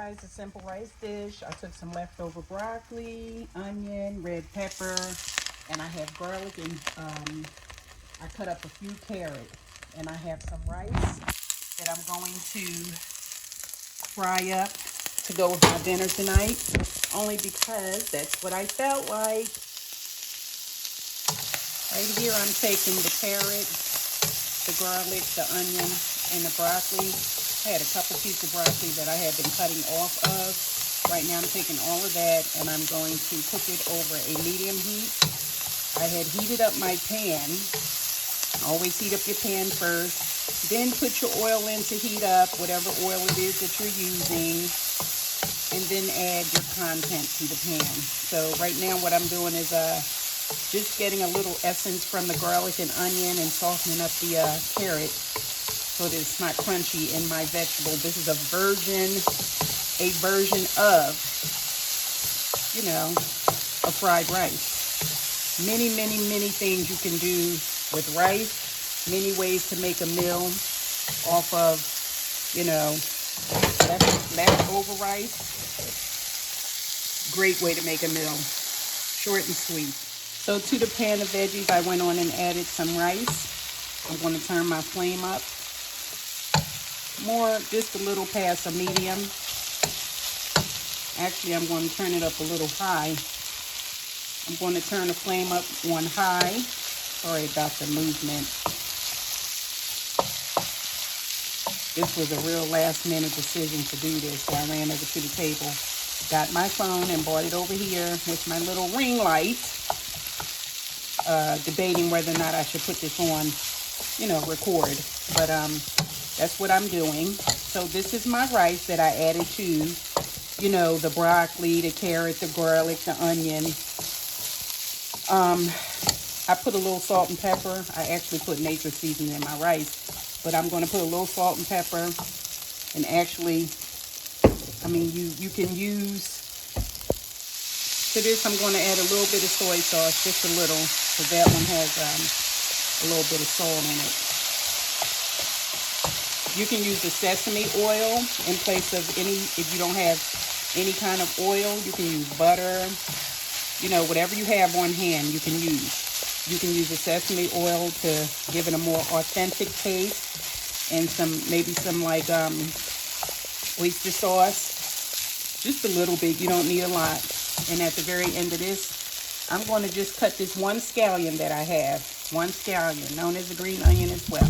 guys, a simple rice dish. I took some leftover broccoli, onion, red pepper, and I have garlic, and I cut up a few carrots. And I have some rice that I'm going to fry up to go with my dinner tonight, only because that's what I felt like. Right here I'm taking the carrot, the garlic, the onion, and the broccoli. I had a couple pieces of broccoli that I had been cutting off of. Right now I'm taking all of that and I'm going to cook it over a medium heat. I had heated up my pan. Always heat up your pan first. Then put your oil in to heat up, whatever oil it is that you're using. And then add your content to the pan. So right now what I'm doing is just getting a little essence from the garlic and onion and softening up the carrot so that it's not crunchy in my vegetable. This is a version of, a fried rice. Many things you can do with rice. Many ways to make a meal off of, leftover rice. Great way to make a meal. Short and sweet. So to the pan of veggies, I went on and added some rice. I'm going to turn my flame up. Just a little past a medium. Actually, I'm going to turn it up a little high. I'm going to turn the flame up on high. Sorry about the movement. This was a real last minute decision to do this. So I ran over to the table, got my phone and brought it over here with my little ring light. Debating whether or not I should put this on, record. But that's what I'm doing. So this is my rice that I added to, the broccoli, the carrot, the garlic, the onion. I put a little salt and pepper. I actually put nature seasoning in my rice, but I'm going to put a little salt and pepper. And actually, you can use, to this I'm going to add a little bit of soy sauce, just a little, because that one has a little bit of salt in it. You can use the sesame oil in place of if you don't have any kind of oil, you can use butter, whatever you have on hand, you can use. You can use the sesame oil to give it a more authentic taste, and maybe some oyster sauce, just a little bit. You don't need a lot. And at the very end of this, I'm going to just cut this one scallion that I have, one scallion, known as a green onion as well.